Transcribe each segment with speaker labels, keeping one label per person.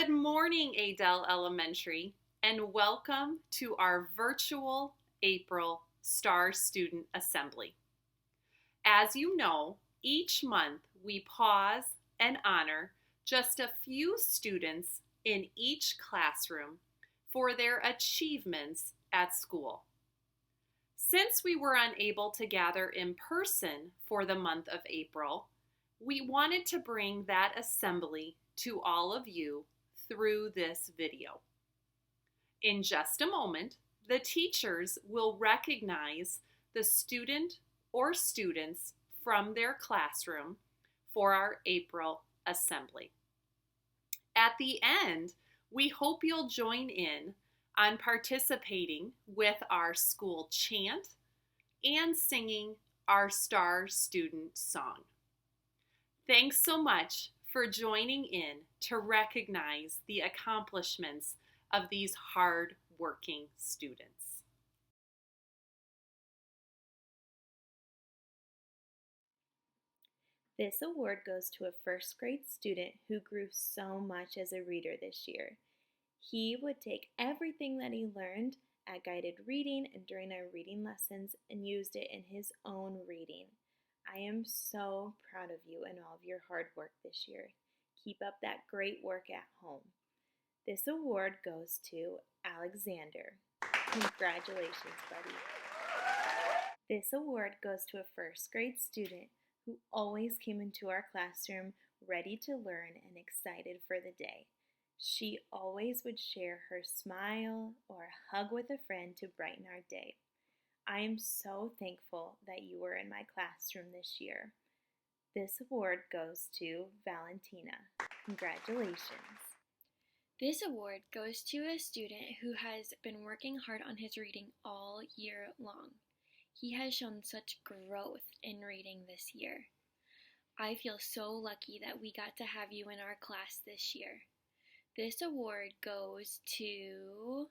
Speaker 1: Good morning, Adel Elementary, and welcome to our virtual April Star Student Assembly. As you know, each month we pause and honor just a few students in each classroom for their achievements at school. Since we were unable to gather in person for the month of April, we wanted to bring that assembly to all of you through this video. In just a moment, the teachers will recognize the student or students from their classroom for our April assembly. At the end, we hope you'll join in on participating with our school chant and singing our Star Student Song. Thanks so much for joining in to recognize the accomplishments of these hard-working students.
Speaker 2: This award goes to a first grade student who grew so much as a reader this year. He would take everything that he learned at guided reading and during our reading lessons and used it in his own reading. I am so proud of you and all of your hard work this year. Keep up that great work at home. This award goes to Alexander. Congratulations, buddy. This award goes to a first grade student who always came into our classroom ready to learn and excited for the day. She always would share her smile or a hug with a friend to brighten our day. I am so thankful that you were in my classroom this year. This award goes to Valentina. Congratulations.
Speaker 3: This award goes to a student who has been working hard on his reading all year long. He has shown such growth in reading this year. I feel so lucky that we got to have you in our class this year. This award goes to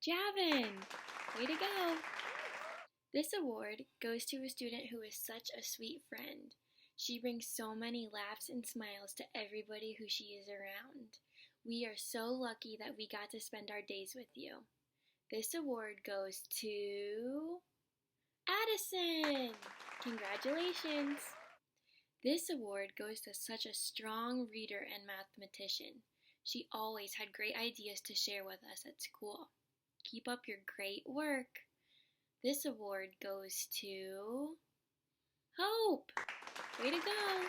Speaker 3: Javin. Way to go! This award goes to a student who is such a sweet friend. She brings so many laughs and smiles to everybody who she is around. We are so lucky that we got to spend our days with you. This award goes to Addison! Congratulations! This award goes to such a strong reader and mathematician. She always had great ideas to share with us at school. Keep up your great work. This award goes to Hope. Way to go!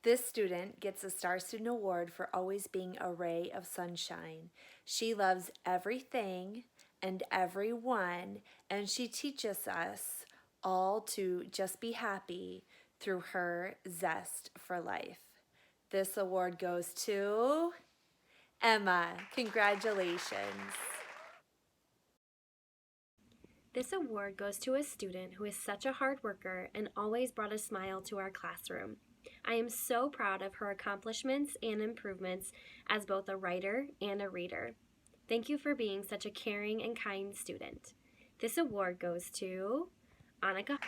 Speaker 4: This student gets a Star Student Award for always being a ray of sunshine. She loves everything and everyone, and she teaches us all to just be happy through her zest for life. This award goes to Emma. Congratulations.
Speaker 5: This award goes to a student who is such a hard worker and always brought a smile to our classroom. I am so proud of her accomplishments and improvements as both a writer and a reader. Thank you for being such a caring and kind student. This award goes to Annika.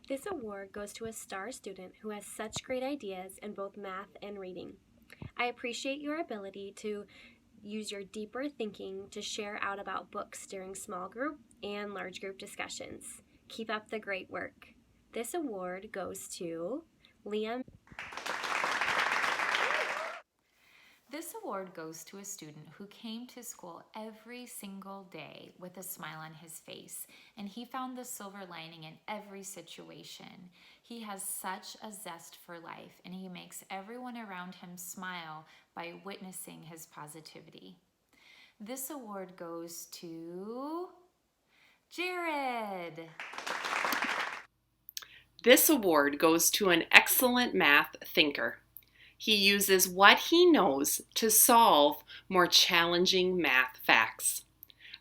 Speaker 5: This award goes to a star student who has such great ideas in both math and reading. I appreciate your ability to use your deeper thinking to share out about books during small group and large group discussions. Keep up the great work. This award goes to Liam.
Speaker 6: This award goes to a student who came to school every single day with a smile on his face, and he found the silver lining in every situation. He has such a zest for life, and he makes everyone around him smile by witnessing his positivity. This award goes to Jared.
Speaker 1: This award goes to an excellent math thinker. He uses what he knows to solve more challenging math facts.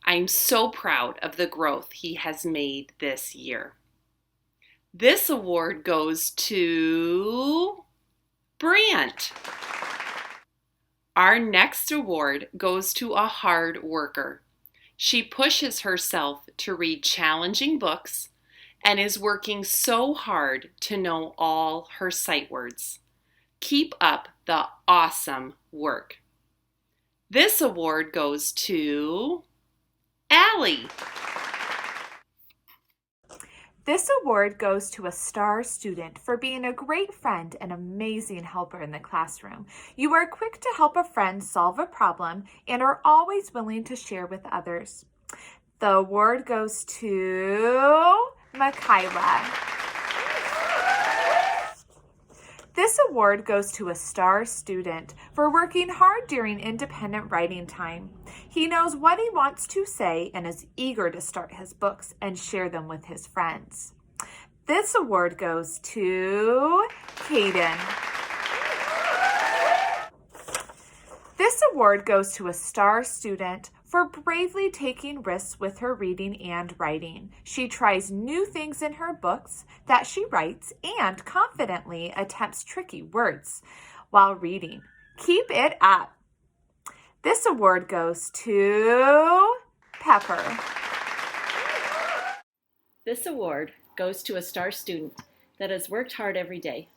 Speaker 1: I'm so proud of the growth he has made this year. This award goes to Brant. Our next award goes to a hard worker. She pushes herself to read challenging books and is working so hard to know all her sight words. Keep up the awesome work. This award goes to Allie.
Speaker 7: This award goes to a star student for being a great friend and amazing helper in the classroom. You are quick to help a friend solve a problem and are always willing to share with others. The award goes to Michaela. This award goes to a star student for working hard during independent writing time. He knows what he wants to say and is eager to start his books and share them with his friends. This award goes to Caden. This award goes to a star student for bravely taking risks with her reading and writing. She tries new things in her books that she writes and confidently attempts tricky words while reading. Keep it up. This award goes to Pepper.
Speaker 8: This award goes to a star student that has worked hard every day.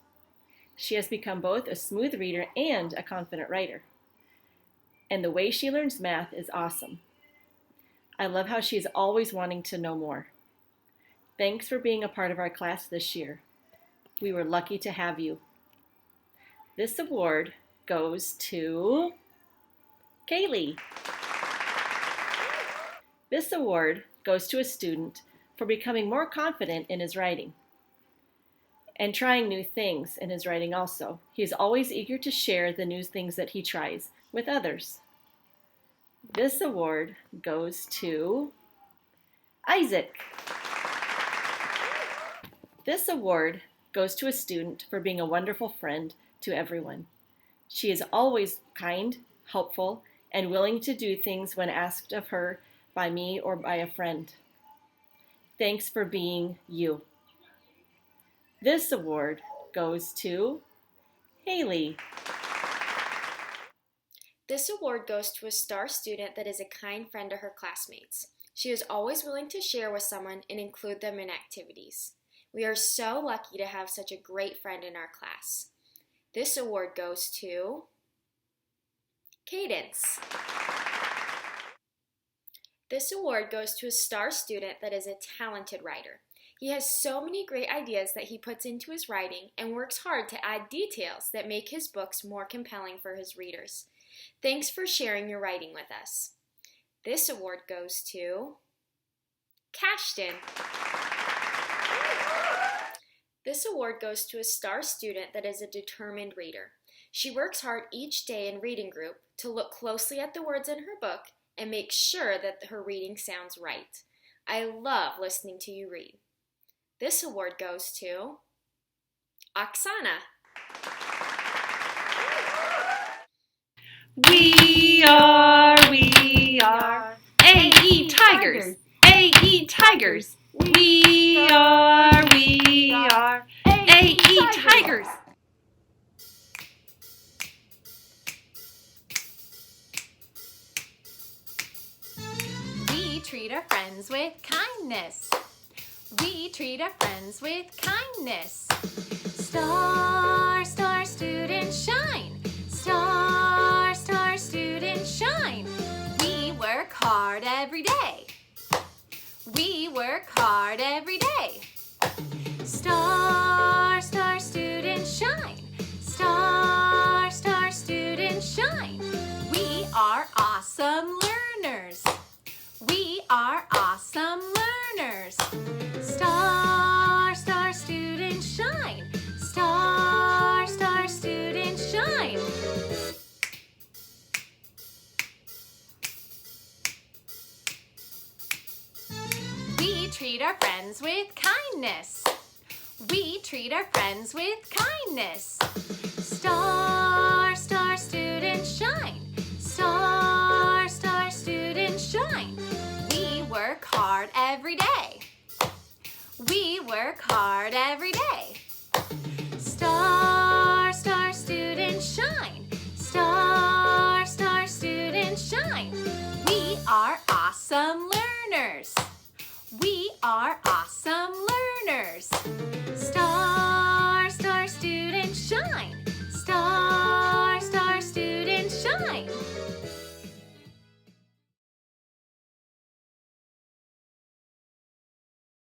Speaker 8: She has become both a smooth reader and a confident writer. And the way she learns math is awesome. I love how she's always wanting to know more. Thanks for being a part of our class this year. We were lucky to have you. This award goes to Kaylee. This award goes to a student for becoming more confident in his writing and trying new things in his writing also. He is always eager to share the new things that he tries with others. This award goes to Isaac. This award goes to a student for being a wonderful friend to everyone. She is always kind, helpful, and willing to do things when asked of her by me or by a friend. Thanks for being you. This award goes to Haley.
Speaker 9: This award goes to a star student that is a kind friend to her classmates. She is always willing to share with someone and include them in activities. We are so lucky to have such a great friend in our class. This award goes to Cadence. This award goes to a star student that is a talented writer. He has so many great ideas that he puts into his writing and works hard to add details that make his books more compelling for his readers. Thanks for sharing your writing with us. This award goes to Cashton. This award goes to a star student that is a determined reader. She works hard each day in reading group to look closely at the words in her book and make sure that her reading sounds right. I love listening to you read. This award goes to Oksana.
Speaker 1: We are AE Tigers. AE Tigers. We are AE Tigers.
Speaker 6: We treat our friends with kindness. We treat our friends with kindness. Star, star student shine. Star, star student shine. We work hard every day. We work hard every day. Star, star student shine. Star, star student shine. We are awesome learners. We are awesome learners. Star, star student shine. Star, star student shine. We treat our friends with kindness. We treat our friends with kindness. Star, star student shine. Star, star student shine. We work hard every day. We work hard every day. Star, star student shine. Star, star student shine. We are awesome learners. We are